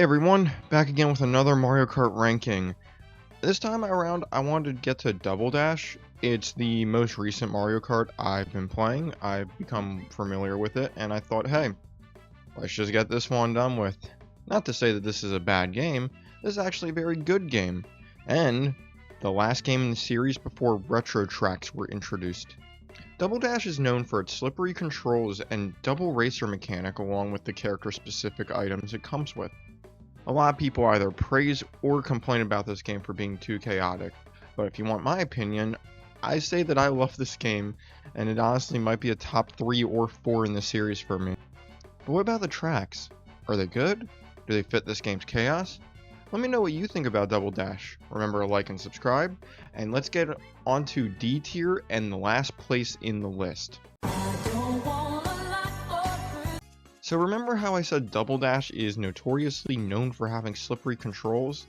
Hey everyone, back again with another Mario Kart ranking. This time around, I wanted to get to Double Dash. It's the most recent Mario Kart I've been playing. I've become familiar with it, and I thought, hey, let's just get this one done with. Not to say that this is a bad game, this is actually a very good game. And the last game in the series before retro tracks were introduced. Double Dash is known for its slippery controls and double racer mechanic along with the character-specific items it comes with. A lot of people either praise or complain about this game for being too chaotic, but if you want my opinion, I say that I love this game, and it honestly might be a top 3 or 4 in the series for me. But what about the tracks? Are they good? Do they fit this game's chaos? Let me know what you think about Double Dash. Remember to like and subscribe, and let's get on to D tier and the last place in the list. So remember how I said Double Dash is notoriously known for having slippery controls?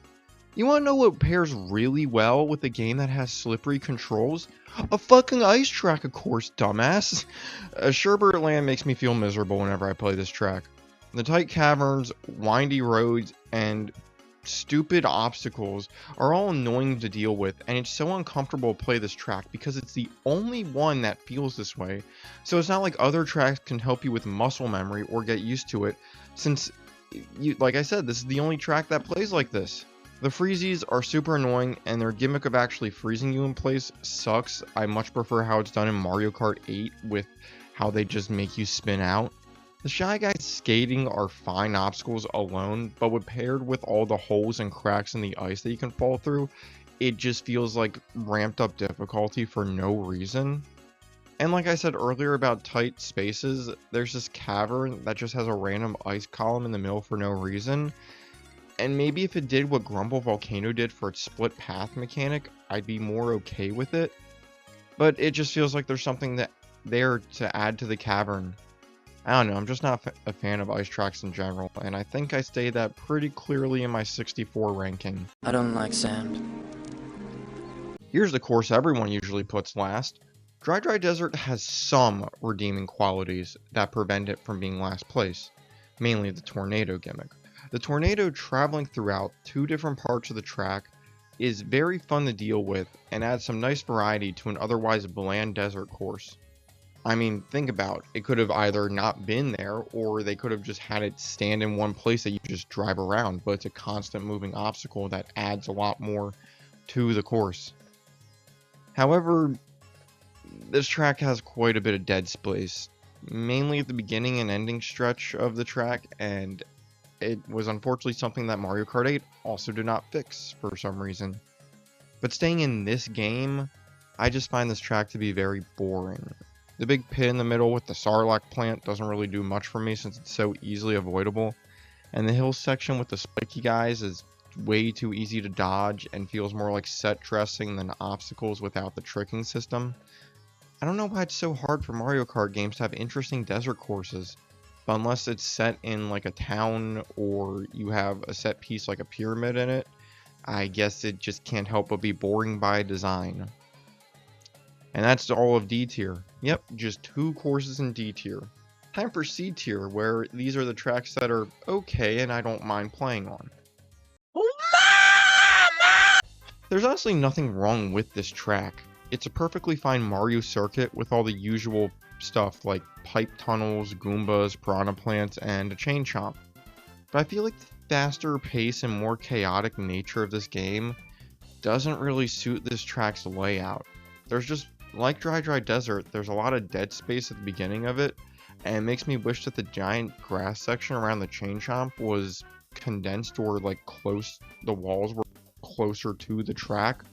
You wanna know what pairs really well with a game that has slippery controls? A fucking ice track, of course, dumbass! Sherbert Land makes me feel miserable whenever I play this track. The tight caverns, windy roads, and stupid obstacles are all annoying to deal with, and it's so uncomfortable to play this track because it's the only one that feels this way. So it's not like other tracks can help you with muscle memory or get used to it, since like I said, this is the only track that plays like this. The freezies are super annoying, and their gimmick of actually freezing you in place sucks. I much prefer how it's done in Mario Kart 8 with how they just make you spin out. The Shy Guys skating are fine obstacles alone, but when paired with all the holes and cracks in the ice that you can fall through, it just feels like ramped up difficulty for no reason. And like I said earlier about tight spaces, there's this cavern that just has a random ice column in the middle for no reason. And maybe if it did what Grumble Volcano did for its split path mechanic, I'd be more okay with it. But it just feels like there's something there to add to the cavern. I don't know, I'm just not a fan of ice tracks in general, and I think I stated that pretty clearly in my 64 ranking. I don't like sand. Here's the course everyone usually puts last. Dry Desert has some redeeming qualities that prevent it from being last place, mainly the tornado gimmick. The tornado traveling throughout 2 different parts of the track is very fun to deal with and adds some nice variety to an otherwise bland desert course. I mean, think about it. It could have either not been there, or they could have just had it stand in one place that you just drive around, but it's a constant moving obstacle that adds a lot more to the course. However, this track has quite a bit of dead space, mainly at the beginning and ending stretch of the track, and it was unfortunately something that Mario Kart 8 also did not fix for some reason. But staying in this game, I just find this track to be very boring. The big pit in the middle with the Sarlacc plant doesn't really do much for me since it's so easily avoidable, and the hill section with the spiky guys is way too easy to dodge and feels more like set dressing than obstacles without the tricking system. I don't know why it's so hard for Mario Kart games to have interesting desert courses, but unless it's set in like a town or you have a set piece like a pyramid in it, I guess it just can't help but be boring by design. And that's all of D tier. Yep, just 2 courses in D tier. Time for C tier, where these are the tracks that are okay and I don't mind playing on. There's honestly nothing wrong with this track. It's a perfectly fine Mario circuit with all the usual stuff like pipe tunnels, Goombas, piranha plants, and a chain chomp. But I feel like the faster pace and more chaotic nature of this game doesn't really suit this track's layout. There's just, like Dry Desert, there's a lot of dead space at the beginning of it, and it makes me wish that the giant grass section around the chain chomp was condensed or like the walls were closer to the track.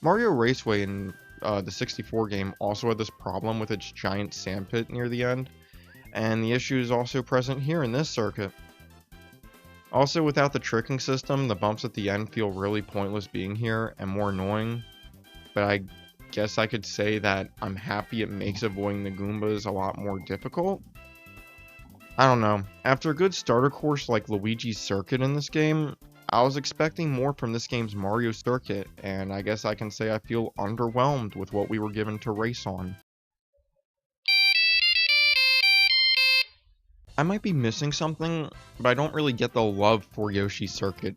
Mario Raceway in the 64 game also had this problem with its giant sandpit near the end, and the issue is also present here in this circuit. Also, without the tricking system, the bumps at the end feel really pointless being here and more annoying, but I guess I could say that I'm happy it makes avoiding the Goombas a lot more difficult. I don't know. After a good starter course like Luigi's Circuit in this game, I was expecting more from this game's Mario Circuit, and I guess I can say I feel underwhelmed with what we were given to race on. I might be missing something, but I don't really get the love for Yoshi's Circuit.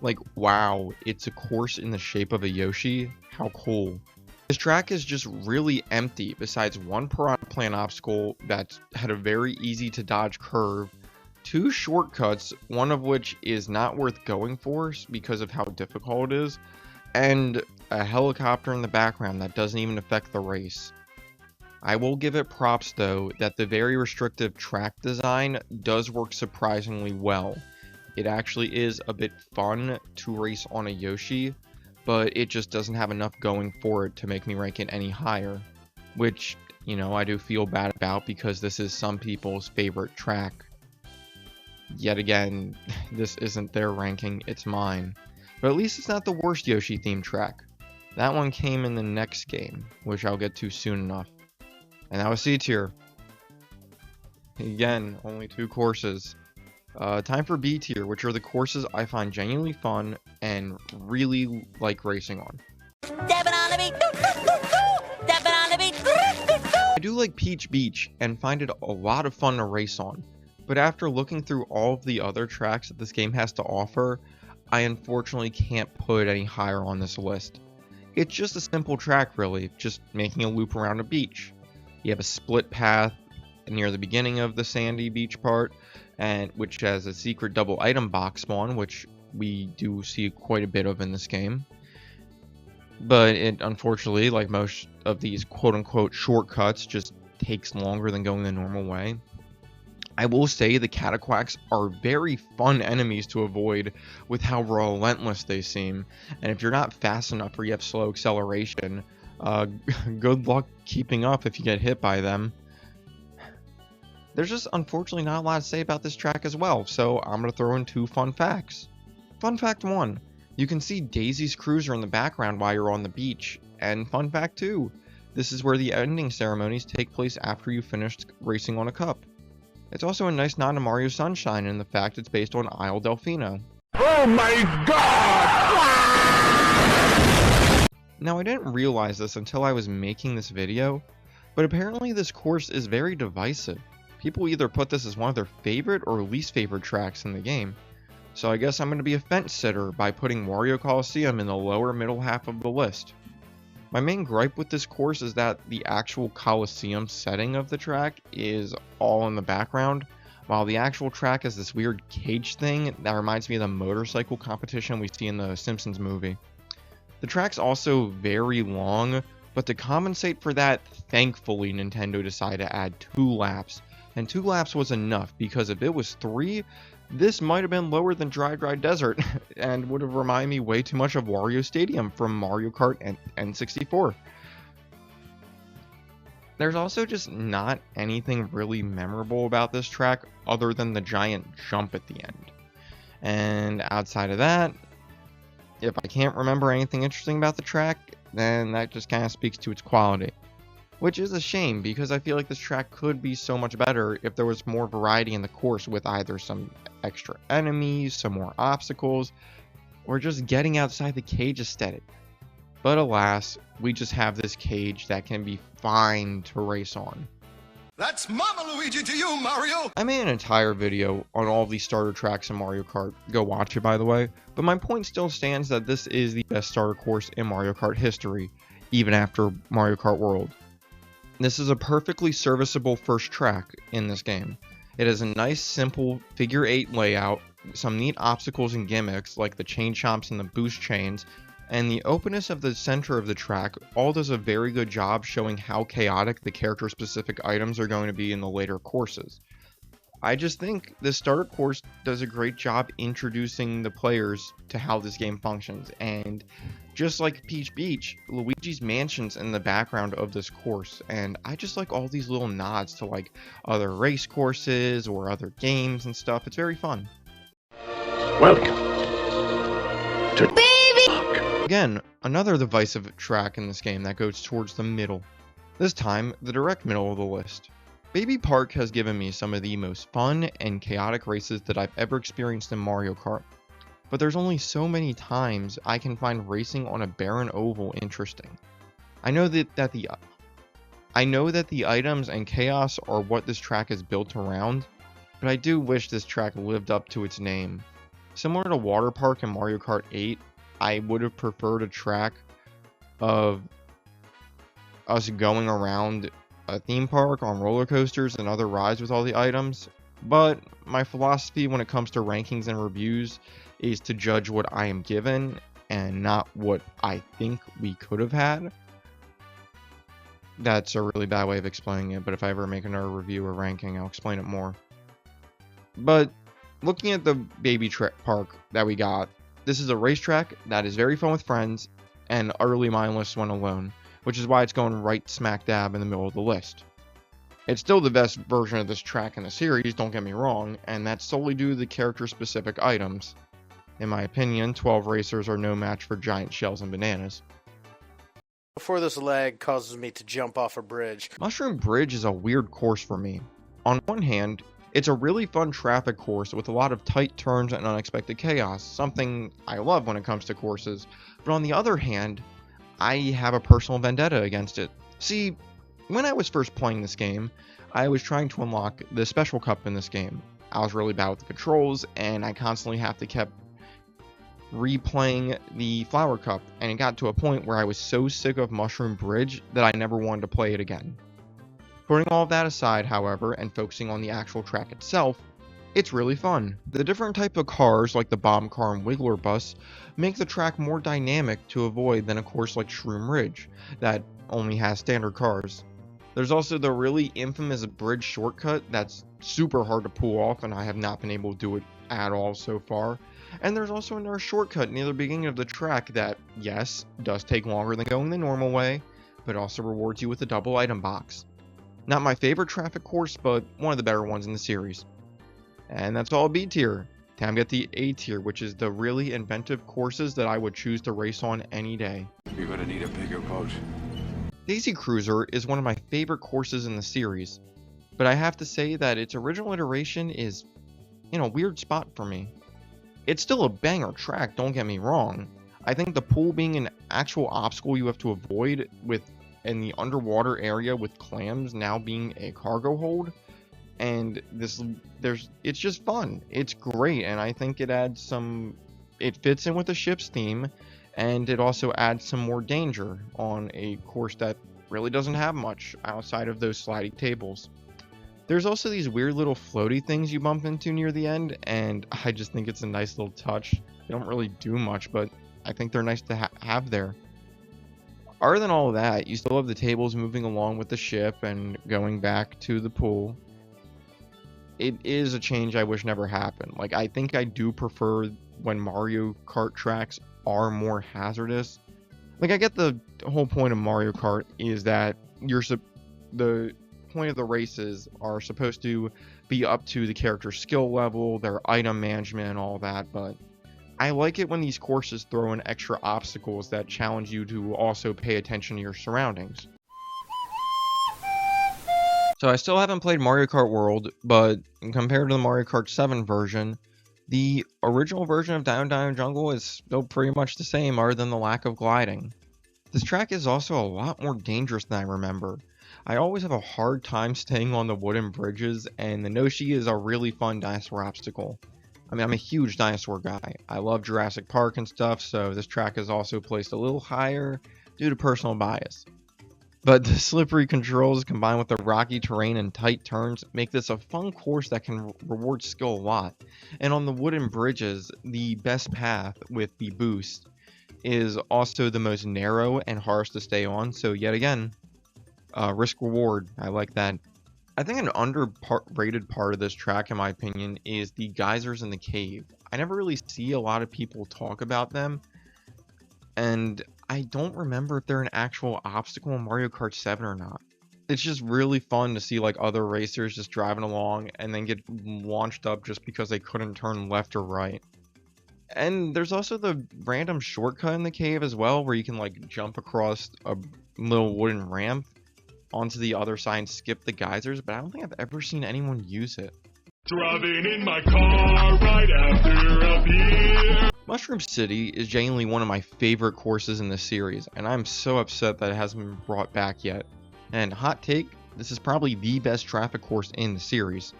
Like, wow, it's a course in the shape of a Yoshi? How cool. This track is just really empty, besides one Piranha Plant obstacle that had a very easy to dodge curve, two shortcuts, one of which is not worth going for because of how difficult it is, and a helicopter in the background that doesn't even affect the race. I will give it props though that the very restrictive track design does work surprisingly well. It actually is a bit fun to race on a Yoshi, but it just doesn't have enough going for it to make me rank it any higher, which, you know, I do feel bad about because this is some people's favorite track. Yet again, this isn't their ranking, it's mine. But at least it's not the worst Yoshi themed track. That one came in the next game, which I'll get to soon enough. And that was C tier. Again, only 2 courses. Time for B tier, which are the courses I find genuinely fun and really like racing on. I do like Peach Beach and find it a lot of fun to race on, but after looking through all of the other tracks that this game has to offer, I unfortunately can't put it any higher on this list. It's just a simple track really, just making a loop around a beach. You have a split path near the beginning of the sandy beach part, and which has a secret double item box spawn, which we do see quite a bit of in this game. But it unfortunately, like most of these quote-unquote shortcuts, just takes longer than going the normal way. I will say the Cataquacks are very fun enemies to avoid with how relentless they seem, and if you're not fast enough or you have slow acceleration, good luck keeping up if you get hit by them. There's just unfortunately not a lot to say about this track as well, so I'm going to throw in 2 fun facts. Fun fact 1, you can see Daisy's Cruiser in the background while you're on the beach, and fun fact 2, this is where the ending ceremonies take place after you finished racing on a cup. It's also a nice nod to Mario Sunshine in the fact it's based on Isle Delfino. Oh my god! Now I didn't realize this until I was making this video, but apparently this course is very divisive. People either put this as one of their favorite or least favorite tracks in the game. So I guess I'm going to be a fence sitter by putting Wario Coliseum in the lower middle half of the list. My main gripe with this course is that the actual Coliseum setting of the track is all in the background, while the actual track is this weird cage thing that reminds me of the motorcycle competition we see in the Simpsons movie. The track's also very long, but to compensate for that, thankfully Nintendo decided to add 2 laps. And 2 laps was enough, because if it was 3, this might have been lower than Dry Desert, and would have reminded me way too much of Wario Stadium from Mario Kart and N64. There's also just not anything really memorable about this track other than the giant jump at the end. And outside of that, if I can't remember anything interesting about the track, then that just kind of speaks to its quality. Which is a shame, because I feel like this track could be so much better if there was more variety in the course with either some extra enemies, some more obstacles, or just getting outside the cage aesthetic. But alas, we just have this cage that can be fine to race on. That's Mama Luigi to you, Mario! I made an entire video on all of these starter tracks in Mario Kart, go watch it by the way, but my point still stands that this is the best starter course in Mario Kart history, even after Mario Kart World. This is a perfectly serviceable first track in this game. It has a nice simple figure 8 layout, some neat obstacles and gimmicks like the chain chomps and the boost chains, and the openness of the center of the track all does a very good job showing how chaotic the character specific items are going to be in the later courses. I just think this starter course does a great job introducing the players to how this game functions, and just like Peach Beach, Luigi's Mansion's in the background of this course, and I just like all these little nods to like other race courses or other games and stuff. It's very fun. Welcome to Baby! Again, another divisive track in this game that goes towards the middle. This time, the direct middle of the list. Baby Park has given me some of the most fun and chaotic races that I've ever experienced in Mario Kart, but there's only so many times I can find racing on a barren oval interesting. I know that the items and chaos are what this track is built around, but I do wish this track lived up to its name. Similar to Water Park and Mario Kart 8, I would have preferred a track of us going around a theme park on roller coasters and other rides with all the items, but my philosophy when it comes to rankings and reviews is to judge what I am given and not what I think we could have had. That's a really bad way of explaining it, but if I ever make another review or ranking, I'll explain it more. But looking at the baby park that we got, this is a racetrack that is very fun with friends and utterly mindless when alone, which is why it's going right smack dab in the middle of the list. It's still the best version of this track in the series, don't get me wrong, and that's solely due to the character-specific items. In my opinion, 12 racers are no match for giant shells and bananas. Before this lag causes me to jump off a bridge. Mushroom Bridge is a weird course for me. On one hand, it's a really fun traffic course with a lot of tight turns and unexpected chaos, something I love when it comes to courses, but on the other hand, I have a personal vendetta against it. See, when I was first playing this game, I was trying to unlock the special cup in this game. I was really bad with the controls, and I constantly have to keep replaying the flower cup, and it got to a point where I was so sick of Mushroom Bridge that I never wanted to play it again. Putting all of that aside, however, and focusing on the actual track itself, it's really fun. The different type of cars, like the bomb car and Wiggler bus, make the track more dynamic to avoid than a course like Shroom Ridge, that only has standard cars. There's also the really infamous bridge shortcut that's super hard to pull off, and I have not been able to do it at all so far. And there's also another shortcut near the beginning of the track that, yes, does take longer than going the normal way, but also rewards you with a double item box. Not my favorite traffic course, but one of the better ones in the series. And that's all B tier. Time to get the A tier, which is the really inventive courses that I would choose to race on any day. You're gonna need a bigger boat. Daisy Cruiser is one of my favorite courses in the series, but I have to say that its original iteration is in a weird spot for me. It's still a banger track, don't get me wrong. I think the pool being an actual obstacle you have to avoid in the underwater area with clams now being a cargo hold, and it's just fun. It's great, and I think it fits in with the ship's theme, and it also adds some more danger on a course that really doesn't have much outside of those sliding tables. There's also these weird little floaty things you bump into near the end, and I just think it's a nice little touch. They don't really do much, but I think they're nice to have there. Other than all of that, you still have the tables moving along with the ship and going back to the pool. It is a change I wish never happened. Like, I think I do prefer when Mario Kart tracks are more hazardous. Like, I get the whole point of Mario Kart is that the point of the races are supposed to be up to the character's skill level, their item management, and all that, but I like it when these courses throw in extra obstacles that challenge you to also pay attention to your surroundings. So I still haven't played Mario Kart World, but compared to the Mario Kart 7 version, the original version of Dino Dino Jungle is still pretty much the same, other than the lack of gliding. This track is also a lot more dangerous than I remember. I always have a hard time staying on the wooden bridges, and the Noshi is a really fun dinosaur obstacle. I mean, I'm a huge dinosaur guy. I love Jurassic Park and stuff, so this track is also placed a little higher due to personal bias. But the slippery controls combined with the rocky terrain and tight turns make this a fun course that can reward skill a lot. And on the wooden bridges, the best path with the boost is also the most narrow and hardest to stay on, so yet again, risk reward. I like that. I think an underrated part of this track, in my opinion, is the geysers in the cave. I never really see a lot of people talk about them, and I don't remember if they're an actual obstacle in Mario Kart 7 or not. It's just really fun to see like other racers just driving along and then get launched up just because they couldn't turn left or right. And there's also the random shortcut in the cave as well, where you can like jump across a little wooden ramp onto the other side and skip the geysers, but I don't think I've ever seen anyone use it. Driving in my car right after a beer. Mushroom City is genuinely one of my favorite courses in this series, and I'm so upset that it hasn't been brought back yet. And hot take, this is probably the best traffic course in the series.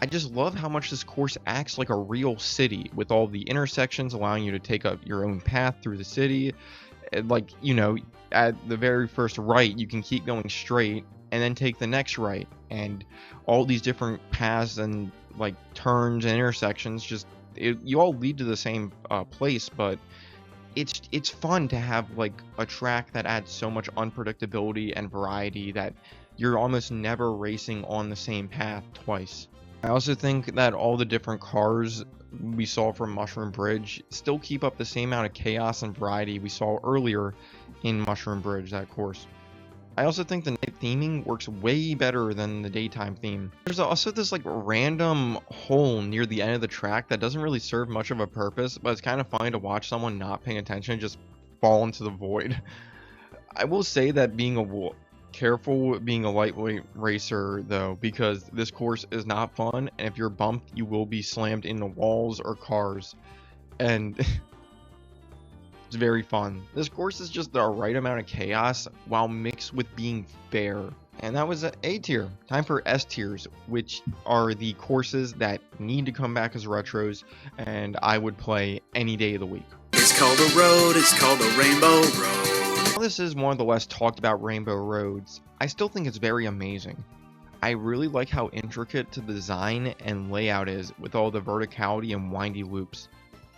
I just love how much this course acts like a real city, with all the intersections allowing you to take up your own path through the city. Like, you know, at the very first right, you can keep going straight and then take the next right, and all these different paths and like turns and intersections you all lead to the same place, but it's fun to have like a track that adds so much unpredictability and variety that you're almost never racing on the same path twice. I also think that all the different cars we saw from Mushroom Bridge still keep up the same amount of chaos and variety we saw earlier in Mushroom Bridge, that course. I also think the night theming works way better than the daytime theme. There's also this like random hole near the end of the track that doesn't really serve much of a purpose, but it's kind of funny to watch someone not paying attention just fall into the void. I will say that careful being a lightweight racer though, because this course is not fun, and if you're bumped you will be slammed into walls or cars, and it's very fun. This course is just the right amount of chaos while mixed with being fair. And that was A tier. Time for S tiers, which are the courses that need to come back as retros and I would play any day of the week. It's called a road, it's called a rainbow road. While this is one of the less talked about rainbow roads, I still think it's very amazing. I really like how intricate the design and layout is, with all the verticality and windy loops.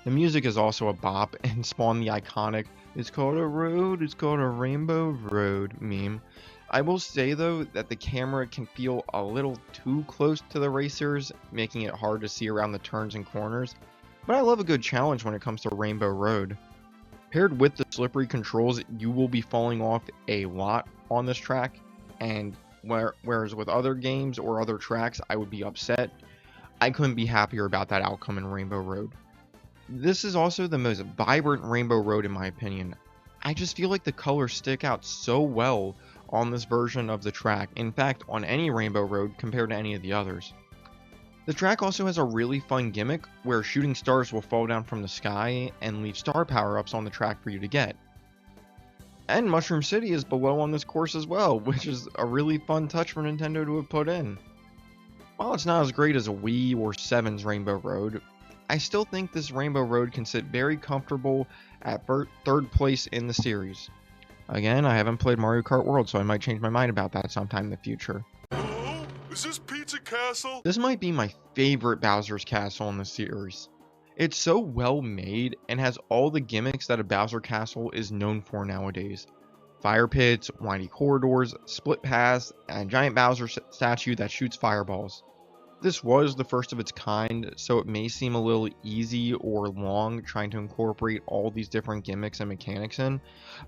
The music is also a bop and spawned the iconic "It's called a road, it's called a rainbow road" meme. I will say though that the camera can feel a little too close to the racers, making it hard to see around the turns and corners, but I love a good challenge when it comes to Rainbow Road. Paired with the slippery controls, you will be falling off a lot on this track, and whereas with other games or other tracks I would be upset, I couldn't be happier about that outcome in Rainbow Road. This is also the most vibrant Rainbow Road in my opinion. I just feel like the colors stick out so well on this version of the track, in fact on any Rainbow Road compared to any of the others. The track also has a really fun gimmick where shooting stars will fall down from the sky and leave star power-ups on the track for you to get. And Mushroom City is below on this course as well, which is a really fun touch for Nintendo to have put in. While it's not as great as a Wii or 7's Rainbow Road, I still think this Rainbow Road can sit very comfortable at third place in the series. Again, I haven't played Mario Kart World, so I might change my mind about that sometime in the future. Hello? Is this Pizza Castle? This might be my favorite Bowser's Castle in the series. It's so well made and has all the gimmicks that a Bowser Castle is known for nowadays. Fire pits, windy corridors, split paths, and a giant Bowser statue that shoots fireballs. This was the first of its kind, so it may seem a little easy or long trying to incorporate all these different gimmicks and mechanics in,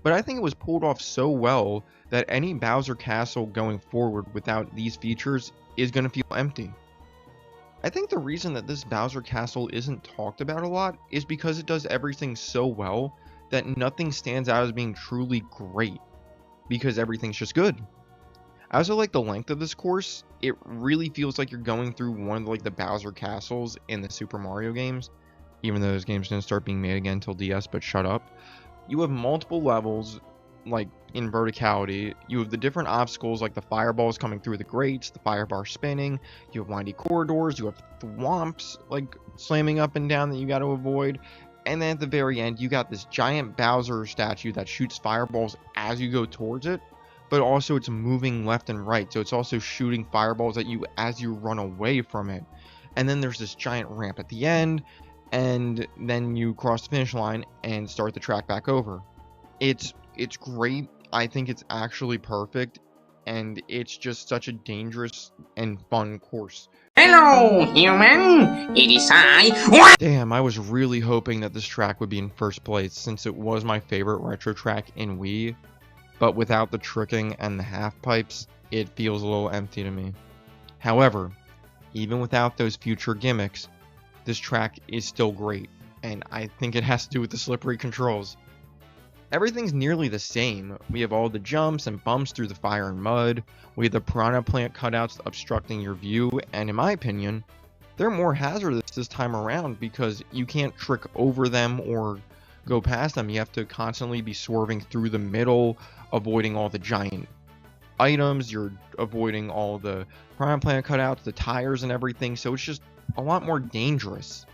but I think it was pulled off so well that any Bowser Castle going forward without these features is going to feel empty. I think the reason that this Bowser Castle isn't talked about a lot is because it does everything so well that nothing stands out as being truly great, because everything's just good. I also like the length of this course. It really feels like you're going through one of the Bowser Castles in the Super Mario games, even though those games didn't start being made again until DS, but shut up. You have multiple levels, like in verticality. You have the different obstacles, like the fireballs coming through the grates, the fire bar spinning, you have windy corridors, you have thwomps like slamming up and down that you got to avoid, and then at the very end you got this giant Bowser statue that shoots fireballs as you go towards it, but also it's moving left and right, so it's also shooting fireballs at you as you run away from it. And then there's this giant ramp at the end, and then you cross the finish line and start the track back over. It's great. I think it's actually perfect, and it's just such a dangerous and fun course. Hello, human. It is I. Damn, I was really hoping that this track would be in first place, since it was my favorite retro track in Wii. But without the tricking and the half pipes, it feels a little empty to me. However, even without those future gimmicks, this track is still great, and I think it has to do with the slippery controls. Everything's nearly the same. We have all the jumps and bumps through the fire and mud, we have the piranha plant cutouts obstructing your view, and in my opinion, they're more hazardous this time around because you can't trick over them or go past them. You have to constantly be swerving through the middle, avoiding all the giant items, you're avoiding all the piranha plant cutouts, the tires and everything, so it's just a lot more dangerous.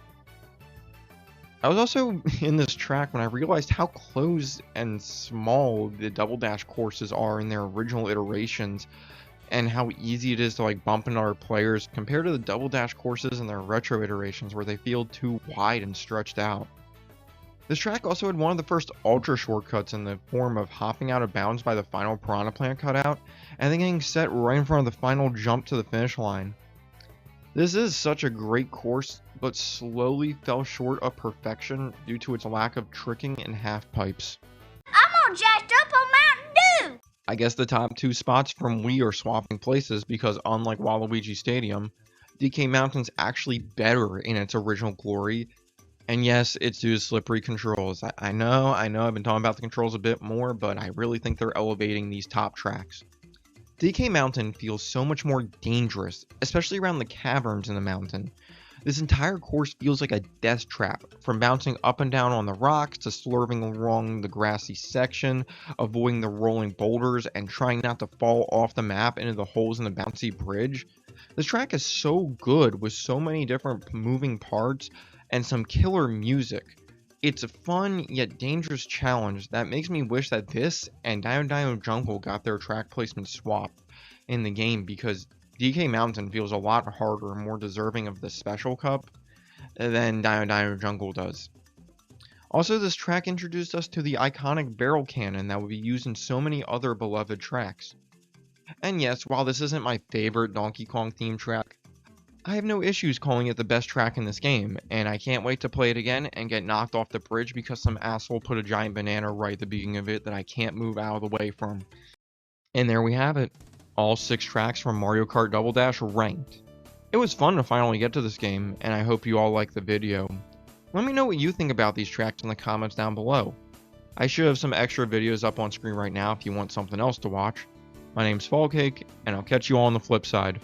I was also in this track when I realized how close and small the Double Dash courses are in their original iterations, and how easy it is to like bump into other players compared to the Double Dash courses in their retro iterations where they feel too wide and stretched out. This track also had one of the first ultra shortcuts in the form of hopping out of bounds by the final piranha plant cutout, and then getting set right in front of the final jump to the finish line. This is such a great course, but slowly fell short of perfection due to its lack of tricking and half pipes. I'm all jacked up on Mountain Dew! I guess the top 2 spots from Wii are swapping places because unlike Waluigi Stadium, DK Mountain's actually better in its original glory. And yes, it's due to slippery controls. I know I've been talking about the controls a bit more, but I really think they're elevating these top tracks. DK Mountain feels so much more dangerous, especially around the caverns in the mountain. This entire course feels like a death trap, from bouncing up and down on the rocks to slurving along the grassy section, avoiding the rolling boulders, and trying not to fall off the map into the holes in the bouncy bridge. This track is so good with so many different moving parts and some killer music. It's a fun yet dangerous challenge that makes me wish that this and Dino Dino Jungle got their track placement swapped in the game, because DK Mountain feels a lot harder and more deserving of the Special Cup than Dino Dino Jungle does. Also, this track introduced us to the iconic barrel cannon that would be used in so many other beloved tracks. And yes, while this isn't my favorite Donkey Kong theme track, I have no issues calling it the best track in this game, and I can't wait to play it again and get knocked off the bridge because some asshole put a giant banana right at the beginning of it that I can't move out of the way from. And there we have it. All 6 tracks from Mario Kart Double Dash ranked. It was fun to finally get to this game, and I hope you all liked the video. Let me know what you think about these tracks in the comments down below. I should have some extra videos up on screen right now if you want something else to watch. My name's Fallcake, and I'll catch you all on the flip side.